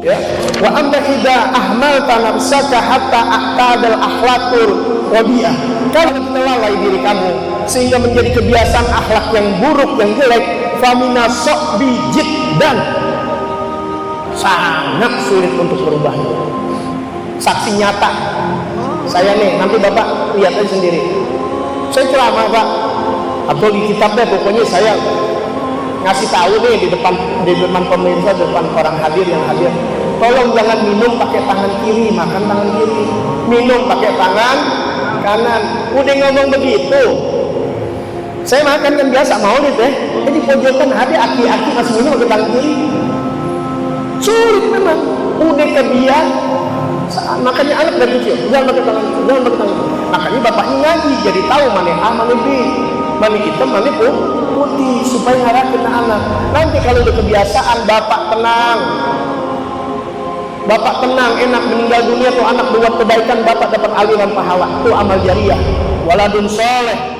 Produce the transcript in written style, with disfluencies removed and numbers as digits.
Ya, wa anta idza ahmalta nafsaka hatta aqtadal akhlaqur rabi'ah. Kalau kita lalai diri kamu sehingga menjadi kebiasaan akhlak yang buruk, yang jelek, famina sokbi jiddan, sangat sulit untuk berubahnya. Saksi nyata saya nih, nanti bapak lihat aja sendiri. Saya ceramah pak, atau di kitabnya pokoknya saya ngasih tahu nih di depan pemirsa, di depan orang hadir yang hadir, tolong jangan minum pakai tangan kiri, makan tangan kiri, minum pakai tangan kanan. Udah ngomong begitu, saya makan kan biasa maulid ya, jadi pojokan ada aki-aki masih minum pakai tangan kiri. Sulit memang, udah kebiasaan. Makanya anak dari kecil jangan pakai tangan kiri, jangan pakai tangan kiri. Makanya bapaknya ngaji jadi tahu mana A, mana B, mana hitam, mana putih, supaya ngarahin anak. Nanti kalau udah kebiasaan, bapak tenang, enak, meninggal dunia tuh anak buat kebaikan, bapak dapat aliran pahala, itu amal jariah, waladun soleh,